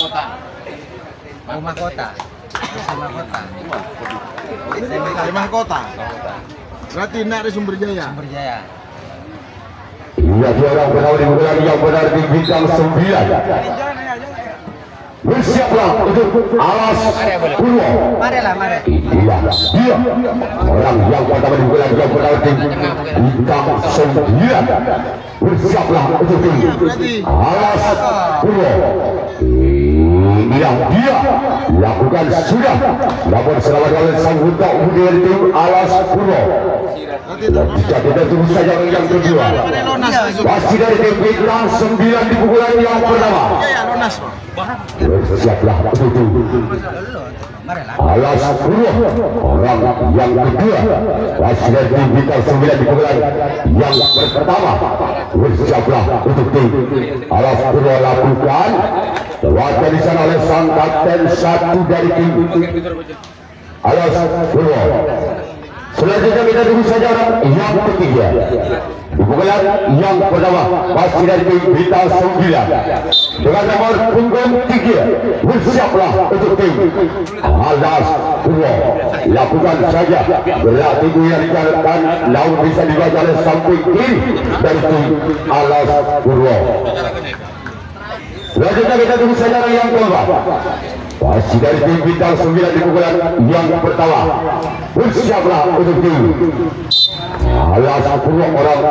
Rumah kota. Rumah kota. Rumah kota. Berarti nak dari Sumber Jaya. Sumber Jaya. Iya, dia orang benar dibuka yang benar di bintang 9. Bersiaplah untuk Alas Purwo. Marilah, mari. Iya, dia orang yang pertama dibuka yang benar di bintang 9. Bersiaplah untuk Alas Purwo. Iya, dia lakukan sudah. Namun selamat oleh sang buta kemudian tim Alas Purwo. Jika kita tunggu saja yang kedua. Masih dari tim bintang 9 di pukulan yang pertama. Bersiaplah untuk Alas Purwo. Orang yang kedua. Masih dari tim bintang 9 di pukulan yang pertama. Bersiaplah untuk tim Alas Purwo lakukan. Lewatkan di sana oleh sang kapten 1 dari tim Alas Purwo. Selanjutnya kita tunggu saja orang yang ketiga. Dipukulan yang pertama masih dari tim bintang 9 dengan nomor punggung 3. Bersiaplah untuk tim Alas Purwo. Lakukan saja gerak tinggi yang dijalankan laut bisa dibaca oleh samping kiri dari tim Alas Purwo. Selanjutnya kita tunggu saja orang yang keempat. Masih dari tim bintang 9 di pukulan yang pertama. Bersiaplah untuk tim Alas Purwo orang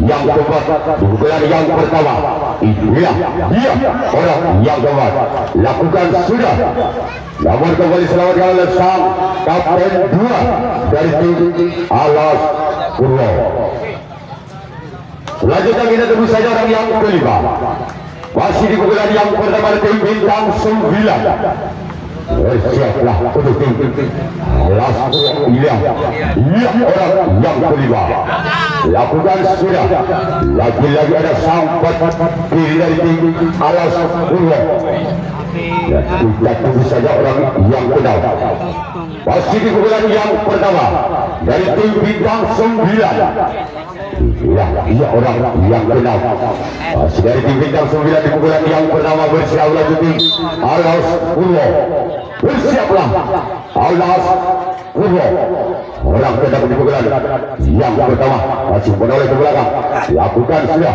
yang keempat di pukulan yang pertama. Inilah dia orang yang keempat. Lakukan sudah. Namun kembali selamatkan oleh sang kapten 2 dari tim Alas Purwo. Selanjutnya kita tunggu saja orang yang kelima. Masih di pukulan yang pertama tim bintang 9. Bersiaplah untuk tim Alas Purwo. Iya, orang yang kelima. Lakukan sudah. Lagi-lagi ada sampat kiri dari tim Alas Purwo. Ya, kita tunggu saja orang yang kenal. Masih di pukulan yang pertama dari tim bintang 9. Iya, orang yang kenal. Masih dari tim bintang 9 di pukulan yang pertama. Bersiaplah tim Alas Purwo. Bersiaplah Alas Purwo. Orang kedap di pukulan yang pertama. Masih menoleh ke belakang. Lakukan sudah.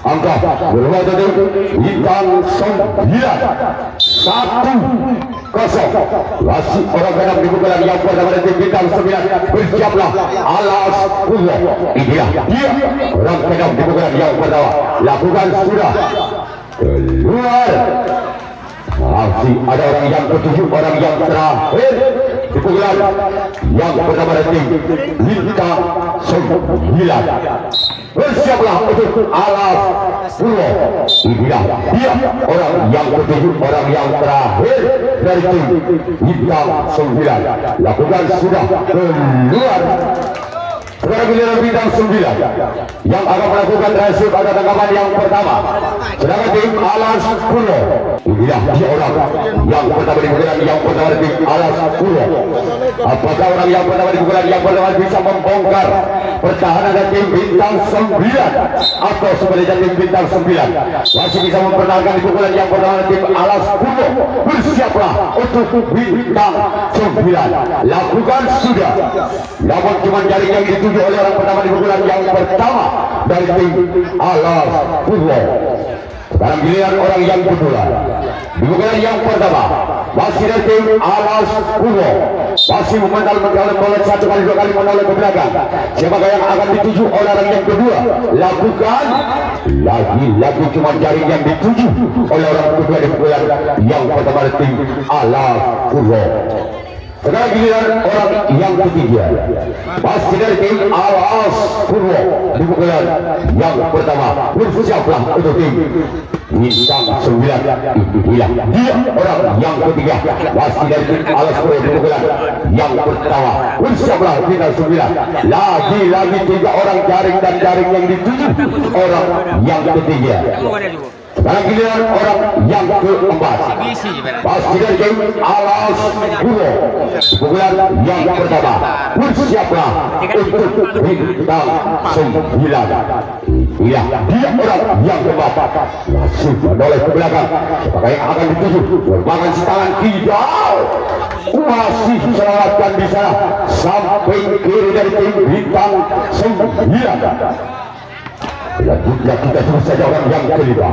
Angka berubah jadi bintang 9 1-0. Masih orang kadang di pukulan yang pertama dari bintang 9. Bersiaplah Alas Purwo. Inilah dia orang kadang di pukulan yang pertama. Lakukan sudah. Keluar. Masih ada orang yang ketujuh, orang yang terakhir di pukulan yang pertama dari bintang 9. Bersiaplah untuk Alas Purwo. Inilah dia orang yang ketujuh, orang yang terakhir dari tim bintang 9. Lakukan sudah. Keluar. Sekarang giliran bintang 9 yang akan melakukan resip pada tangkapan yang pertama. Sedangkan tim Alas Purwo. Inilah dia orang yang pertama di pukulan yang pertama di tim Alas Purwo. Apakah orang yang pertama di pukulan yang pertama bisa membongkar pertahanan dari tim bintang 9 atau sebaliknya tim bintang 9 masih bisa mempertahankan di pukulan yang pertama tim Alas Purwo? Bersiaplah untuk bintang 9. Lakukan sudah. Namun cuma jaring yang dituju oleh orang pertama di pukulan yang pertama dari tim Alas Purwo. Sekarang giliran orang yang kedua di pukulan yang pertama masih dari tim Alas Purwo. Masih menoleh satu kali, dua kali menoleh ke belakang. Siapakah yang akan dituju oleh orang yang kedua? Lakukan. Lagi-lagi cuma jaring yang dituju oleh orang kedua di pukulan yang pertama dari tim Alas Purwo. Sekarang giliran orang yang ketiga. Pasti dari tim Alas Purwo di pukulan yang pertama. Bersiaplah untuk tim Bintang 9. Inilah dia orang yang ketiga. Pasti dari tim Alas Purwo di pukulan yang pertama. Bersiaplah Bintang 9. Lagi-lagi 3 orang jaring dan jaring yang dituju orang yang ketiga. Sekarang giliran orang yang keempat. Pasti dari tim Alas Purwo pukulan yang pertama. Bersiaplah untuk Bintang 9. Iya, dia orang yang keempat. Masih menoleh ke belakang. Apakah yang akan dituju? Merupakan tangan hijau. Masih selamatkan di sana sampai kiri dari tim Bintang 9. Selanjutnya kita terus saja orang yang kelima.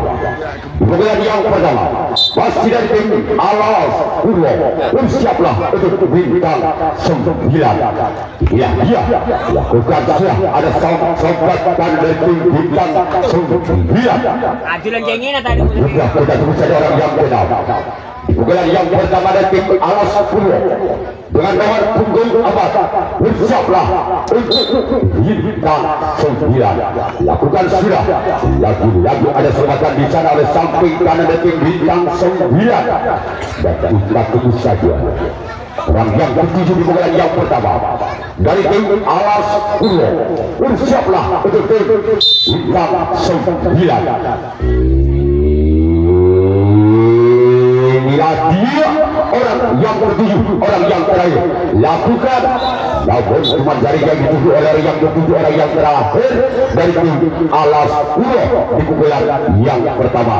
Pukulan yang pertama pasti dari tim Alas Purwo. Bersiaplah untuk Bintang 9. Ya, dia lakukan sudah ada sompatkan dari tim Bintang 9. Ajulan jengin tadi. Sudah kita terus saja orang yang keenam. Pukulan yang pertama dari tim Alas Purwo dengan nomor punggung 4. Bersiaplah untuk Bintang 9. Lakukan sudah. Lagi-lagi ada serangan di sana oleh samping kanan dari tim Bintang 9. Dan kita tunggu saja. Orang yang ketujuh di pukulan yang pertama dari tim Alas Purwo. Bersiaplah untuk tim Bintang 9. Inilah dia orang yang ketujuh, orang yang terakhir. Lakukan. Namun cuma jaring yang dituju oleh orang yang ketujuh, orang yang terakhir dari tim Alas Purwo di pukulan yang pertama.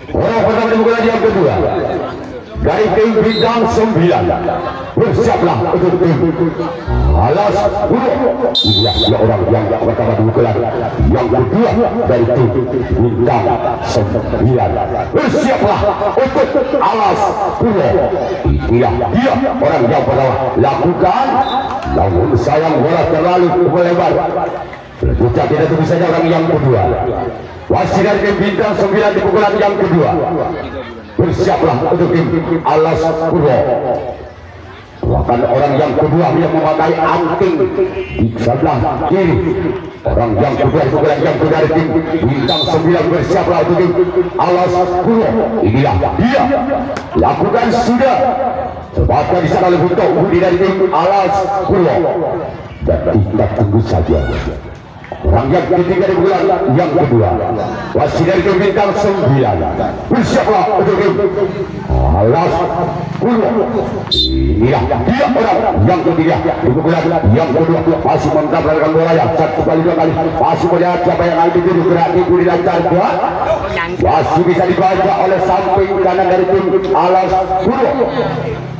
Orang pertama di pukulan yang kedua dari tim Bintang 9. Bersiaplah untuk tim Alas Purwo. Inilah dia orang yang pertama di pukulan yang kedua dari tim Bintang 9. Bersiaplah untuk Alas Purwo. Inilah dia orang yang pertama. Lakukan. Namun sayang bola terlalu melebar. Selanjutnya kita tunggu saja orang yang kedua. Wasit dari tim Bintang 9 di pukulan yang kedua. Bersiaplah untuk tim Alas Purwo. Bahkan orang yang kedua yang memakai anting di sebelah kiri. Orang yang kedua di pukulan yang kedua dari tim Bintang 9. Bersiaplah untuk tim Alas Purwo. Inilah dia. Lakukan sudah. Sebabkan di sana oleh untuk Budi dari tim Alas Purwo. Dan kita tunggu saja. Orang yang ketiga di bulan yang kedua. Wasit dari tim Bintang 9. Bersiaplah untuk tim Alas Purwo. Inilah dia orang yang ketiga di bulan yang kedua. Masih mentabrakkan bola ya. 1 kali 2 kali. Masih melihat siapa yang akan dituju gerak di dilancarkan. Masih bisa dibaca oleh samping kanan dari tim Alas Purwo.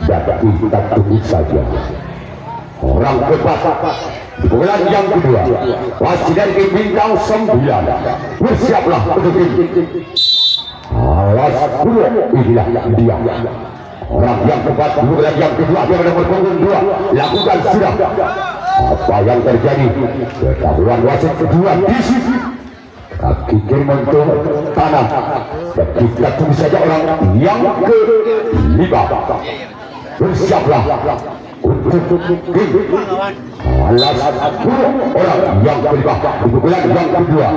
Dan kita tunggu saja. Orang keempat di pukulan yang kedua. Wasit dari tim Bintang 9. Bersiaplah untuk tim Alas Purwo. Inilah dia. Orang yang keempat di pukulan yang kedua. Dia mendapat punggung 2. Lakukan sudah. Apa yang terjadi? Ketahuan wasit kedua di sisi kaki kiri menyentuh tanah. Dan kita tunggu saja orang yang kelima. Bersiaplah untuk tim Alas Purwo. Orang yang kelima di pukulan yang kedua.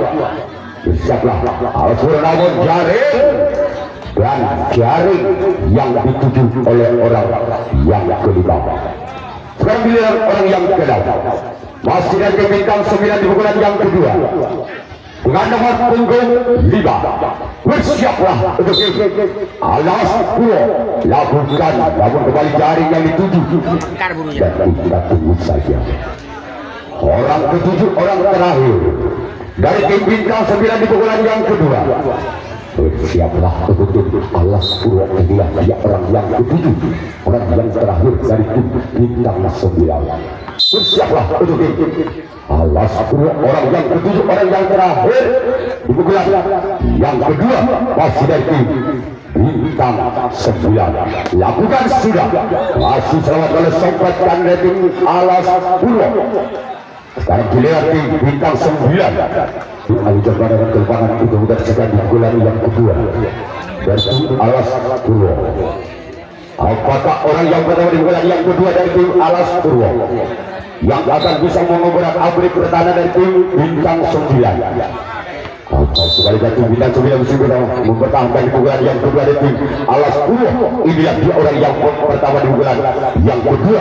Bersiaplah Alas Purwo, namun jaring dan jaring yang dituju oleh orang yang kelima. Sekarang giliran orang yang keenam. Masih dari Bintang 9 di pukulan yang kedua dengan nomor punggung 5. Bersiaplah untuk Alas Purwo. Lakukan. Namun kembali jaring yang dituju. Dan kita tunggu saja. Orang ketujuh, orang terakhir dari tim Bintang 9 di pukulan yang kedua. Bersiaplah untuk Alas Purwo. Inilah dia orang yang ketujuh, orang yang terakhir dari tim Bintang 9. Bersiaplah untuk tim Alas Purwo. Orang yang ketujuh, orang yang terakhir di pukulan yang kedua. Masih dari tim bintang 9. Lakukan sudah. Masih selamat oleh sempatkan rating Alas Purwo. Sekarang dilihat tim bintang 9. Diajukan pada kelepangan mudah-mudahan sedang dibulan yang kedua dari tim Alas Purwo. Apakah orang yang pertama di bulan yang kedua dari tim Alas Purwo yang akan bisa mengobrak abrik pertahanan dari tim bintang 9? Atau sekali jatuh bintang 9 sudah mempertahankan di bulan yang kedua dari tim Alas Purwo. Inilah dia orang yang pertama di bulan yang kedua.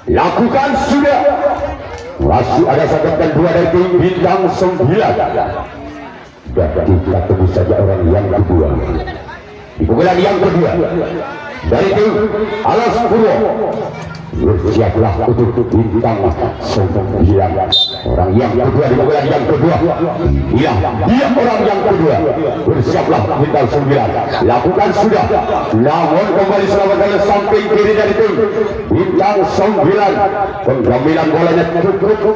Lakukan sudah. Masih ada sangkatan dua dari tim bintang 9. Dan kita tunggu saja orang yang kedua di bulan yang kedua dari tim Alas Purwo. Bersiaplah untuk bintang 9. Orang yang kedua di bulan yang kedua. Iya, dia orang yang kedua. Bersiaplah bintang 9. Lakukan sudah. Namun kembali selamat dari samping kiri dari tim bintang 9. Pengambilan bolanya cukup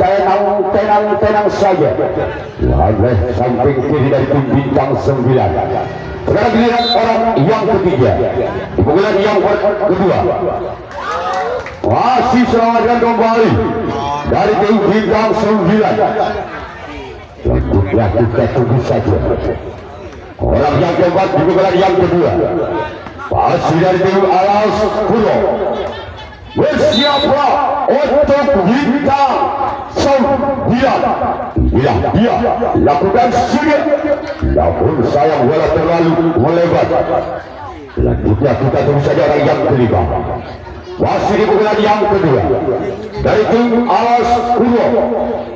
tenang saja. Oleh samping kiri dari tim bintang 9. Sekarang giliran orang yang ketiga di bulan yang kedua. Masih selamatkan kembali dari tim bintang 9. Selanjutnya kita tunggu saja orang yang keempat di bulan yang kedua. Masih dari tim Alas Purwo. Bersiaplah untuk bintang 9. Inilah dia. Lakukan sudah. Namun sayang bola terlalu melebar. Selanjutnya kita tunggu saja orang yang kelima. Masih di bulan yang kedua dari tim Alas Purwo.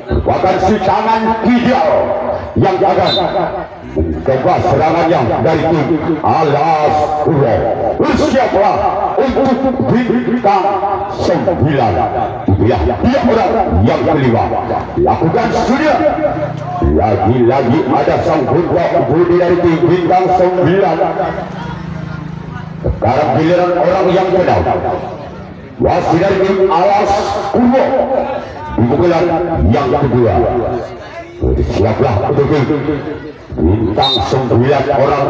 Merupakan si tangan hijau yang akan mencoba serangannya dari tim Alas Purwo. Bersiaplah untuk bintang 9. Inilah dia orang yang kelima. Lakukan sudah. Lagi-lagi ada sang budi dari tim bintang 9. Sekarang giliran orang yang kedua. Masih dari tim Alas Purwo di bulan yang kedua. Siaplah untuk bintang 9 orang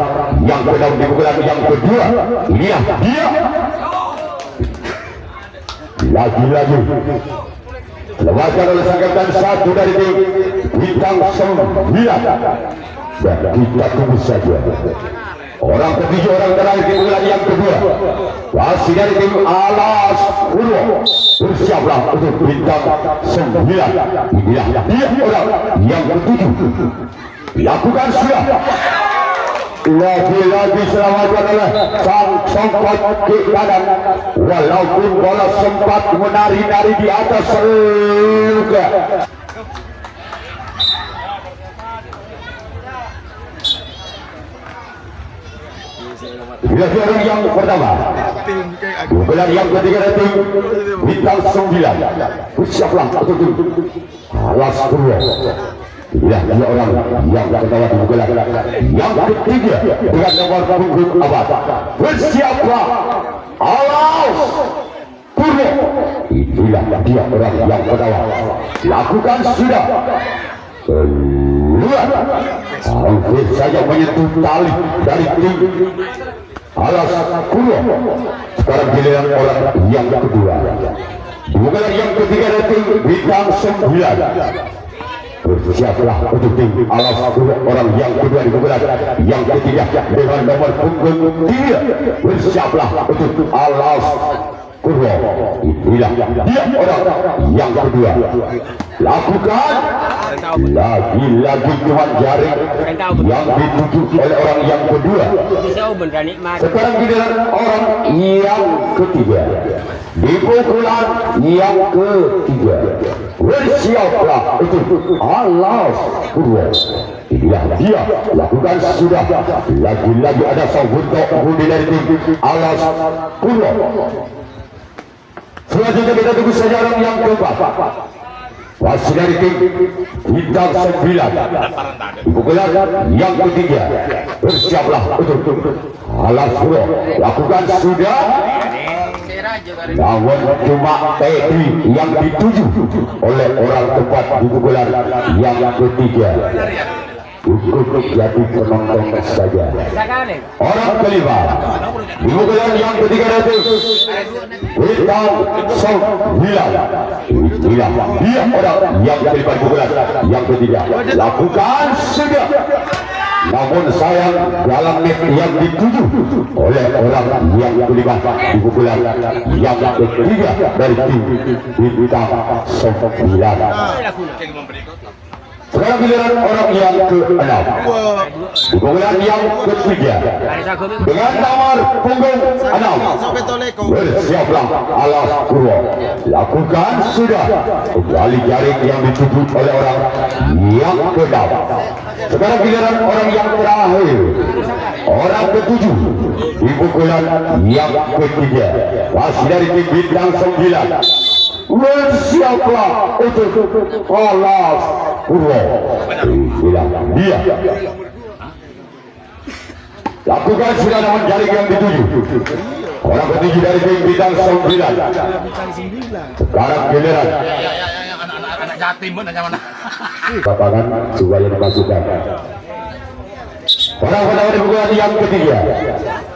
yang kedua di bulan yang kedua. Inilah dia. Lagi-lagi lepaskan oleh sangkatan satu dari tim bintang 9. Dan kita tunggu saja orang ketiga, orang terakhir di bulan yang kedua. Masih dari tim Alas Purwo. Bersiaplah untuk bintang 9. Inilah dia orang yang ketujuh. Lakukan sudah. Lagi-lagi selamatkan oleh sang songkot ke kanan. Walaupun bola sempat menari-nari di atas surga. Bila orang yang pertama bulan yang ketiga dari tim bintang 9. Bersiaplah untuk Alas Purwo. Inilah dia orang yang pertama di bulan yang ketiga dengan nomor punggung abad. Bersiaplah Alas Purwo. Inilah dia orang yang pertama. Lakukan sudah. Keluar. Hampir saja menyentuh tali dari tim Alas Purwo. Sekarang giliran orang yang kedua di bulan yang ketiga dari tim bintang 9. Bersiaplah untuk tim Alas Purwo. Orang yang kedua di bulan yang ketiga dengan nomor punggung 3. Bersiaplah untuk Alas Purwo. Inilah dia orang yang kedua. Lakukan. Lagi-lagi cuman jaring yang dituju oleh orang yang kedua. Sekarang giliran orang yang ketiga di pukulan yang ketiga. Bersiaplah untuk Alas Purwo. Inilah dia. Lakukan sudah. Lagi-lagi ada sang budi dari tim Alas Purwo. Selanjutnya kita tunggu saja orang yang keempat. Masih dari tim bintang 9. Pukulan yang ketiga. Bersiaplah untuk Alas Purwo. Lakukan sudah. Namun cuma Teddy yang dituju oleh orang tepat di pukulan yang ketiga. Cukup jadi penonton saja. Orang kelima, dibukulan yang ketiga itu Bintang 9. Inilah dia orang yang kelima dibukulan yang ketiga. Lakukan sudah. Namun sayang dalam net yang dituju oleh orang yang kelima dibukulan yang ketiga dari tim Bintang 9. Sekarang giliran orang yang ke-6. Dibukulan yang ketiga dengan nomor punggung 6. Bersiaplah alas Purwo. Lakukan sudah. Kembali jaring yang dituju oleh orang yang ke-6. Sekarang giliran orang yang terakhir, orang ke-7. Dibukulan yang ketiga masih dari tim Bintang 9. Bersiaplah untuk alas Purwo. Dia lakukan sudah namun jaring yang dituju orang ketujuh dari tim Bintang 9. Sekarang giliran Anak jatim mana mana. lapangan supaya dimasukkan. Orang pertama dibukulan yang ketiga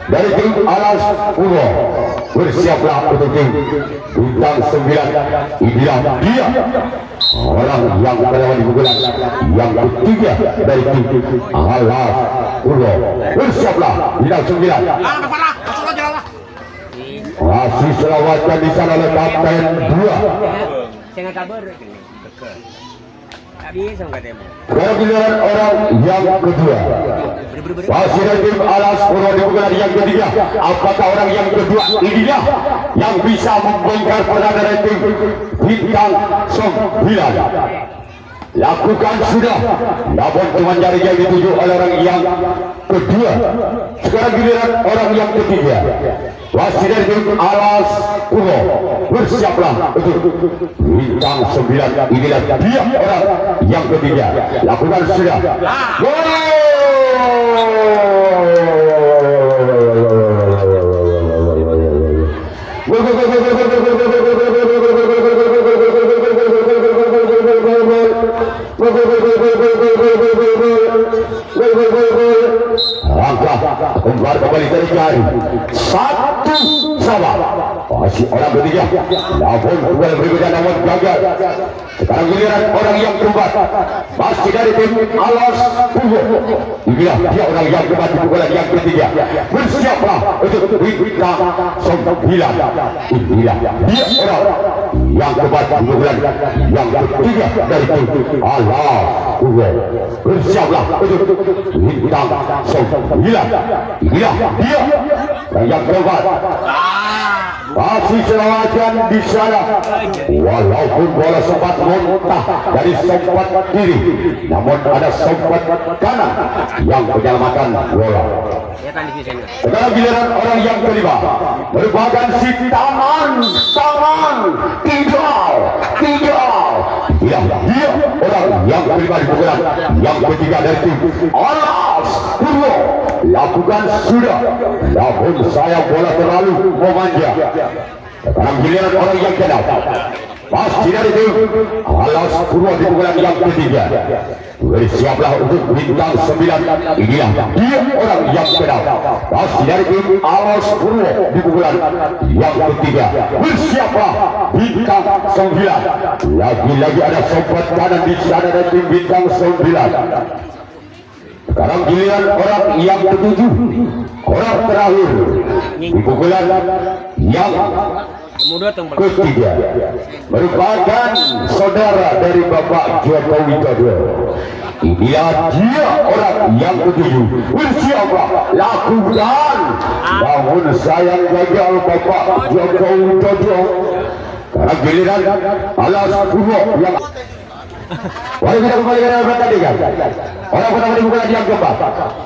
dari tim alas Purwo. Bersiaplah untuk tim Bintang 9. Inilah dia orang yang pertama dibukulan yang ketiga dari tim alas Purwo. Bersiaplah Bintang 9. Masih selawatkan di sana oleh Kapten 2. Jangan kabar. Sekarang giliran orang yang kedua. Masih dari tim alas Purwo dibukulan yang ketiga. Apakah orang yang kedua inilah yang bisa membongkar perdana dari tim Bintang 9? Lakukan sudah. Namun cuma jaring yang dituju oleh orang yang kedua. Sekarang giliran orang yang ketiga. Masih dari tim alas Purwo. Bersiaplah untuk Bintang 9. Inilah dia orang yang ketiga. Lakukan sudah. Langkah kembar kembali dari jari 1 sama masih orang ketiga. Namun duel berikutnya namun gagal. Sekarang giliran orang yang keempat masih dari tim alas Purwo. Inilah dia orang yang keempat dibukulan yang ketiga. Bersiaplah untuk Bintang 9. Inilah dia orang yang keempat dibukulan yang ketiga dari tim alas Purwo. Bersiaplah untuk Bintang 9. Inilah dia yang keempat. Masih selamatkan di sana. Walaupun bola sempat muntah dari sompat kiri, namun ada sompat kanan yang menyelamatkan bola. Sekarang giliran orang yang kelima merupakan si tangan tinggal. Ya, dia orang yang kelima dibukulan yang ketiga dari tim alas Purwo. Lakukan sudah. Namun saya bola terlalu memanja. Sekarang giliran orang yang keenam. Masih dari tim alas Purwo dibukulan yang ketiga. Bersiaplah untuk Bintang 9. Inilah dia orang yang keenam. Masih dari tim alas Purwo dibukulan yang ketiga. Bersiaplah Bintang 9. Lagi-lagi ada sobat kanan di sana dari tim Bintang 9. Sekarang giliran orang yang ketujuh, orang terakhir dibukulan yang ketiga merupakan saudara dari Bapak Joko Widodo. Inilah dia orang yang ketujuh. Bersiaplah, lakukan. Namun sayang gagal Bapak Joko Widodo. Sekarang giliran alas Purwo yang Wali kita kembali ke dalam tadi kan. Orang pertama dibukulan yang keempat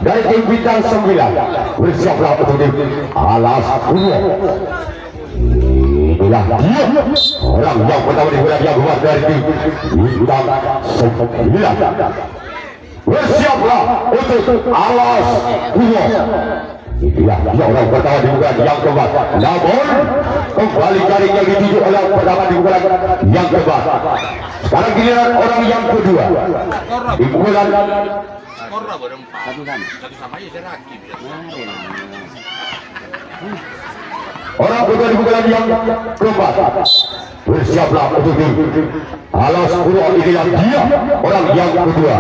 dari tim Bintang 9. Bersiaplah untuk tim alas Purwo. Inilah dia orang yang pertama dibukulan yang keempat dari tim Bintang 9. Bersiaplah untuk alas Purwo. Inilah dia orang pertama di bulan yang keempat. Namun kembali jaring yang dituju oleh orang pertama di bulan yang keempat. Sekarang giliran orang yang kedua di bulan Korra berempat. Satu sama aja saya rakib ya. orang kedua di bulan yang keempat. Bersiaplah untuk alas puluh. Inilah dia orang yang kedua.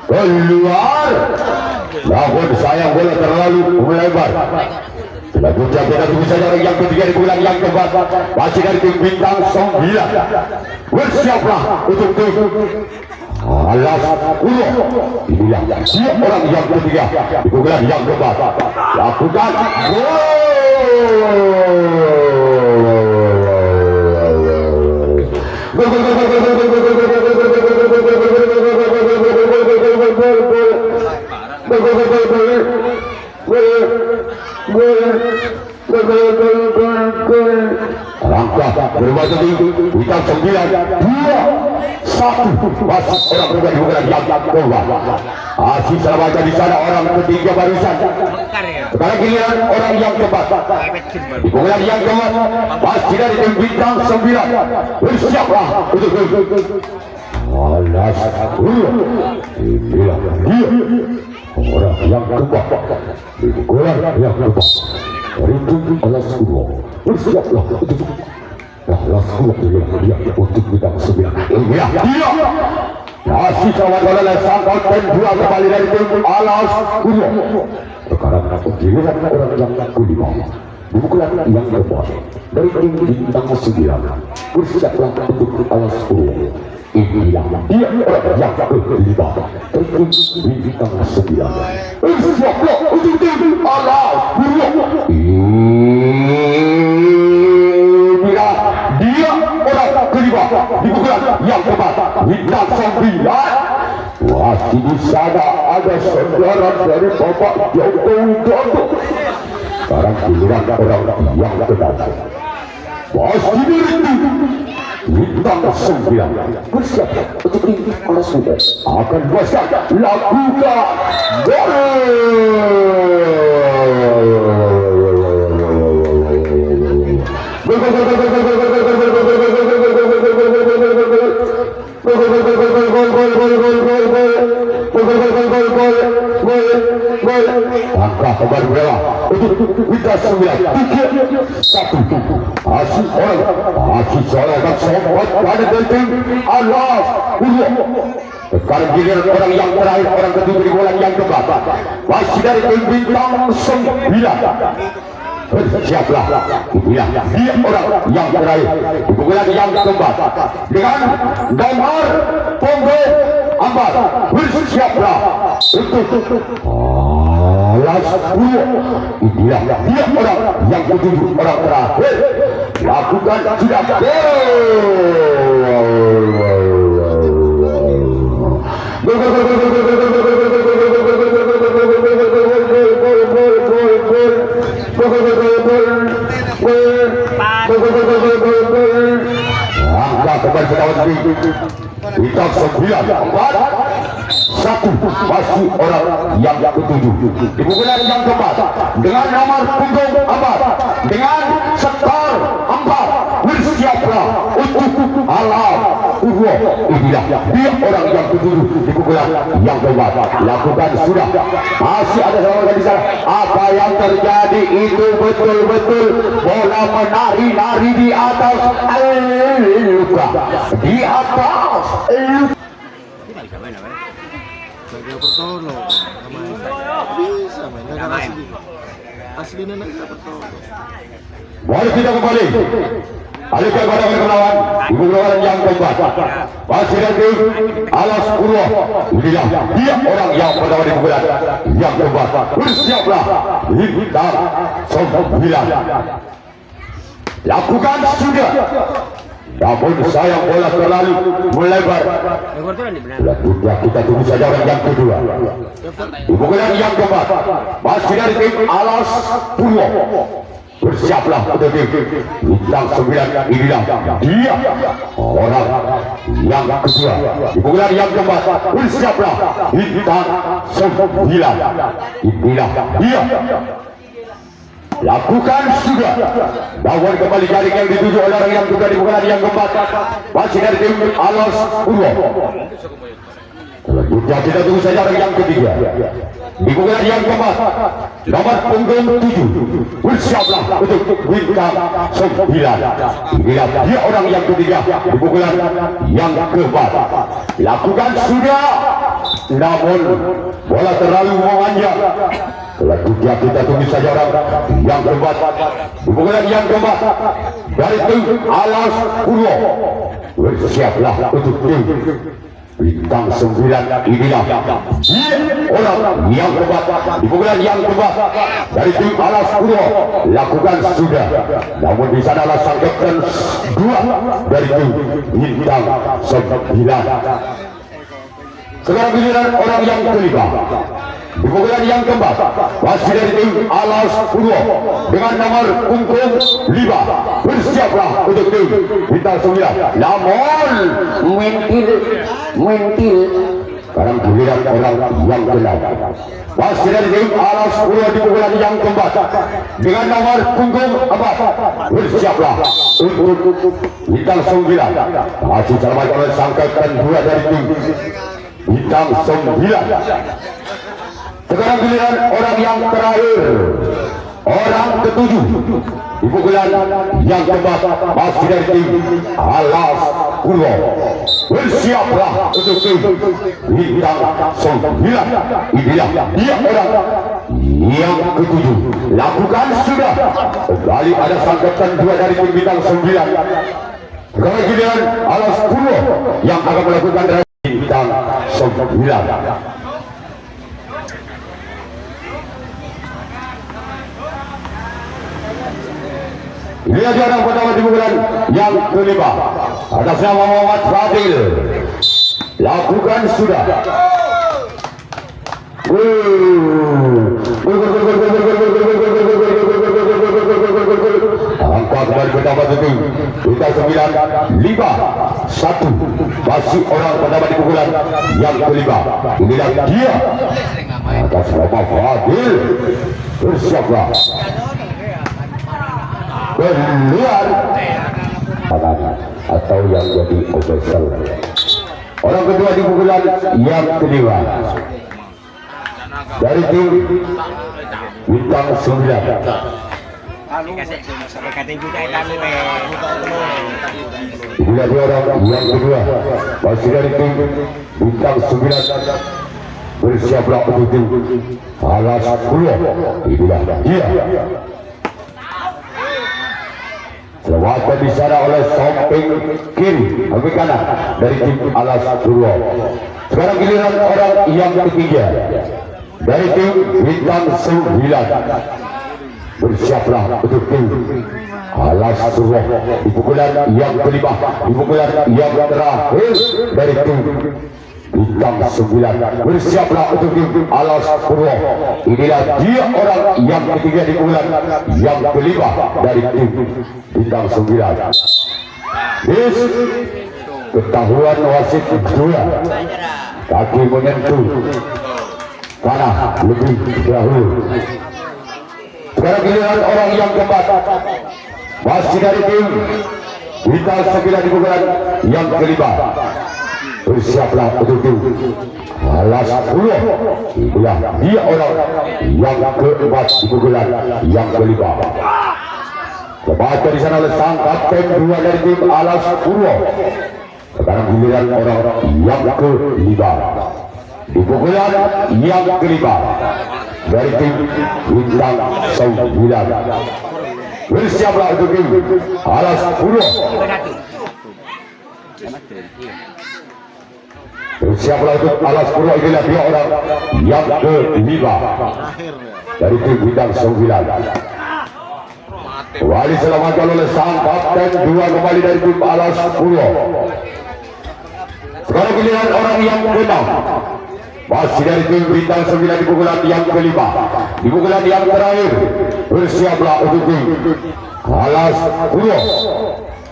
Keluar. Namun sayang bola terlalu melebar. Selanjutnya kita tunggu saja orang yang ketiga di bulan yang keempat. Masih dari tim bintang 9. Bersiaplah untuk alas puluh. Inilah dia orang yang ketiga di bulan yang keempat. Lakukan langkah bermaju tinggi hitam 9 2 1 masuk orang pribadi bukan yang keempat. Asyik salah baca di sana orang ketiga barusan. Sekarang giliran orang yang keempat di bulan yang keempat masih dari tim bintang 9. Bersiaplah untuk alas puluh. Inilah dia orang yang keempat di bulan yang keempat dari tim alas puluh. Bersiaplah untuk alas puluh. Inilah dia untuk bintang 9. Inilah dia masih sama oleh sangkal dan 2 kembali dari tim alas puluh. Sekarang giliran orang yang kelima di bulan yang keempat dari tim bintang 9. Bersiaplah untuk alas puluh. Inilah dia orang yang kelima dari tim bintang 9. Bersiaplah untuk tim alas puluh. Inilah dia orang kelima di bulan yang keempat bintang 9. Masih di sana ada saudara dari Bapak Joko Widodo. Sekarang giliran orang yang keenam. Masih berhenti bintang 9. Bersiaplah untuk tim alas puluh. Akan buaskan lakukan gol. Angka kabar berapa untuk bintang 9 1 asyik orang dan sobat pada tim alas puluh. Sekarang giliran orang yang terakhir orang kedua di bulan yang keempat masih dari tim bintang 9. Bersiaplah. Inilah dia orang yang terakhir di bulan yang keempat dengan nomor punggung 4. Bersiaplah untuk alas puluh. Inilah dia orang yang ketujuh orang terakhir. Lakukan sudah angka kembali kawan hitam 9 4 1 masih orang yang ketujuh di bulan yang keempat dengan nomor punggung 4 dengan skor 4. Bersiaplah untuk alam puluh. Inilah dia orang yang ketujuh di bulan yang keempat. Lakukan sudah. Masih ada seorang di sana. Apa yang terjadi itu betul-betul bola menari-nari di atas luka. Di atas luka. Bagi pertolo bisa main negara asli negara pertolo. Mari kita kembali alihkan pada perlawan ibu lawan yang keempat masih dari alas puluh. Inilah dia orang yang pertama di bulan yang keempat. Bersiaplah bintang 9. Lakukan sudah. Namun sayang bola terlalu melebar. Selanjutnya kita tunggu saja orang yang kedua di bulan yang keempat masih dari tim alas puluh. Bersiaplah untuk bintang 9. Inilah dia orang yang kedua. Di pukulan yang keempat, bersiaplah bintang 9. Inilah dia. Lakukan sudah. Lawan kembali jaring yang dituju oleh orang yang juga di pukulan yang keempat. Masih dari tim Alas Purwo. Selanjutnya kita tunggu saja orang yang ketiga. Di pukulan yang keempat, nomor punggung 7. Bersiaplah untuk bintang 9. Inilah dia orang yang ketiga di pukulan yang keempat. Lakukan sudah. Namun bola terlalu memanjang. Selanjutnya kita tunggu saja orang yang keempat. Di pukulan yang keempat dari tim Alas Purwo. Bersiaplah untuk tim bintang 9. Inilah orang yang keempat di pukulan yang keempat dari tim Alas Purwo. Lakukan sudah. Namun di sanalah sang kapten 2 dari tim bintang 9. Sekarang giliran orang yang kelima. Di pukulan yang keempat masih dari tim Alas Purwo dengan nomor punggung 5. Bersiaplah untuk tim bintang 9. Namun mentil sekarang giliran orang yang ke-6 masih dari tim Alas Purwo di pukulan yang keempat dengan nomor punggung 4. Bersiaplah untuk bintang 9. Masih selamat oleh sang kapten 2 dari tim bintang 9. Sekarang giliran orang yang terakhir, orang ke-7 di pukulan yang keempat masih dari tim Alas Purwo. Bersiaplah untuk tim bintang 9. Inilah dia orang yang ke-7. Lakukan sudah. Kembali ada sang kapten 2 dari tim bintang 9. Sekarang giliran Alas Purwo yang akan melakukan dari bintang 9. Lihat orang pertama di pukulan yang kelima. Atas nama Muhammad Fadil. Lakukan sudah. Angka kembali pertama itu kita 9-5-1. Masih orang pertama di pukulan yang kelima. Inilah dia. Atas nama Fadil. Bersiaplah. Keluar atau yang jadi official. Orang kedua di pukulan yang kedua dari tim bintang 9. Inilah dia orang yang kedua masih dari tim bintang 9. Bersiaplah untuk tim Alas Purwo. Inilah dia. Selamatkan di sana oleh samping kiri, samping kanan dari tim Alas Purwo. Sekarang giliran orang yang ketiga dari tim bintang 9. Bersiaplah untuk tim Alas Purwo di pukulan yang kelima, di pukulan yang terakhir dari tim bintang 9. Bersiaplah untuk tim Alas Purwo. Inilah dia orang yang ketiga di pukulan yang kelima dari tim bintang 9. Bis ketahuan wasit 2. Kaki menyentuh tanah lebih dahulu. Sekarang giliran orang yang keempat masih dari tim bintang 9 di pukulan yang kelima. Bersiaplah untuk tim Alas Purwo. Inilah dia orang yang keempat di pukulan yang kelima. Lepas di sana oleh sang kapten 2 dari tim Alas Purwo. Sekarang giliran orang yang kelima di pukulan yang kelima dari tim bintang 9. Bersiaplah untuk tim Alas Purwo. Bersiaplah untuk Alas Purwo. Inilah dia orang yang kelima dari tim bintang 9. Kembali selamatkan oleh sang kapten 2 kembali dari tim Alas Purwo. Sekarang giliran orang yang ke-6 masih dari tim bintang 9 di pukulan yang kelima. di pukulan yang terakhir. Bersiaplah untuk tim Alas Purwo.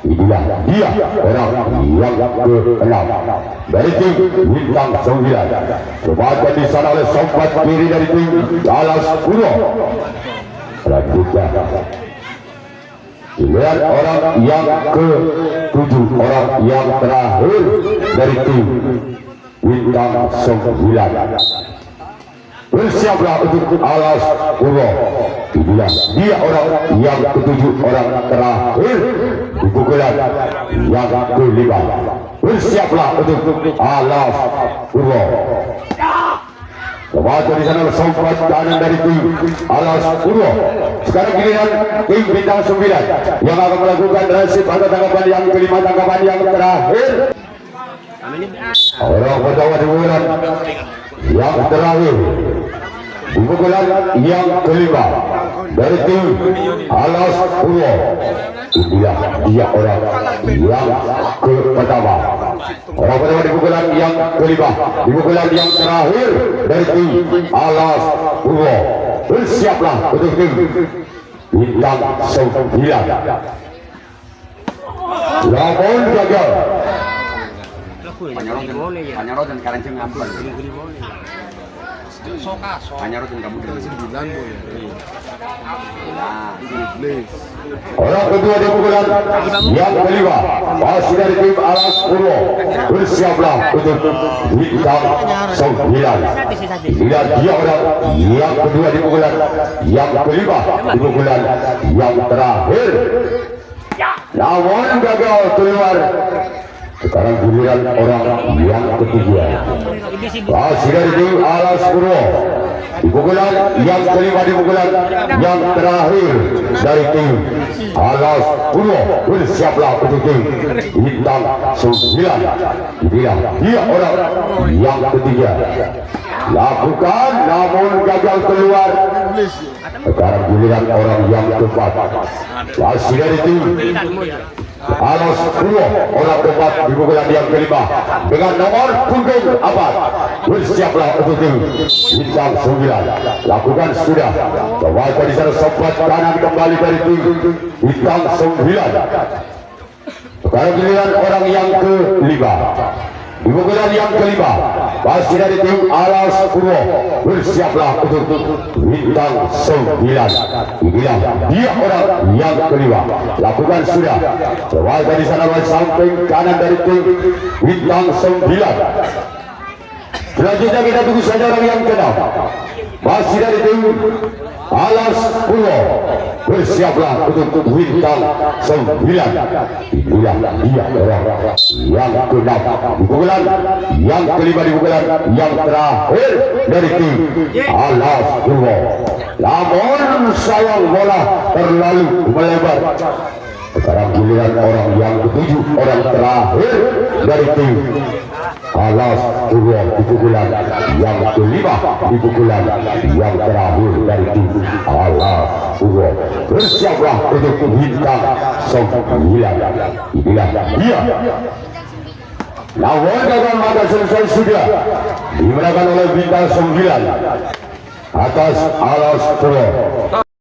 Inilah dia orang yang ke-6 dari tim Bintang 9. Coba di sana oleh sobat kiri dari tim Alas Purwo. Selanjutnya dilihat orang yang ke-7, orang yang terakhir dari tim Bintang 9. Bersiaplah untuk Alas Purwo. Inilah dia orang yang ke-7, orang terakhir di pukulan yang ke-5. Bersiaplah untuk Alas Purwo. Kemudian di sana sobat kanan dari tim Alas Purwo. Sekarang giliran tim Bintang 9 yang akan melakukan resip atau tanggapan yang ke-5, tanggapan yang terakhir. Orang pertama di pukulan yang terakhir, di pukulan yang ke-5 dari tim Alas Purwo. Inilah dia orang yang ke-pertama. Orang pertama di pukulan yang ke-5, di pukulan yang terakhir dari tim Alas Purwo. Bersiaplah untuk tim Bintang 9. Namun gagal. Panyarot dan karanceng ampun. Panyarot dan kamu dari 9 boleh. Nah, Orang kedua di pukulan yang ke-5 masih dari tim Alas Purwo. Bersiaplah untuk Bintang 9. Inilah dia orang yang kedua di pukulan yang ke-5, di pukulan yang terakhir. Namun gagal keluar. Sekarang giliran orang yang ketiga masih dari tim Alas Purwo. Di pukulan yang ke-5, di pukulan yang terakhir dari tim Alas Purwo. Bersiaplah untuk tim Bintang 9. Inilah dia orang yang ketiga. Lakukan namun gagal keluar. Sekarang giliran orang yang keempat masih dari tim Alas Purwo. Orang keempat di pukulan yang ke-5 dengan nomor punggung 4. Bersiaplah untuk tim Bintang 9. Lakukan sudah. Coba di sana sobat kanan kembali dari tim Bintang 9. Sekarang giliran orang yang ke-5 di pukulan yang ke-5 masih dari tim Alas Purwo. Bersiaplah untuk Bintang 9. Inilah dia orang yang ke-5. Lakukan sudah. Coba di sana samping kanan dari tim Bintang 9. Selanjutnya kita tunggu saja orang yang ke-6 masih dari tim Alas Purwo. Bersiaplah untuk Bintang 9. Inilah dia orang yang ke-6 di pukulan yang ke-5, di pukulan yang terakhir dari tim Alas Purwo. Namun sayang bola terlalu melebar. Sekarang giliran orang yang ke-7, orang terakhir dari tim Alas Purwo di pukulan yang ke-5, di pukulan yang terakhir dari tim Alas Purwo. Bersiaplah untuk Bintang 9. Inilah dia. Lawan gagal maka selesai sudah dimenangkan oleh Bintang 9 atas Alas Purwo.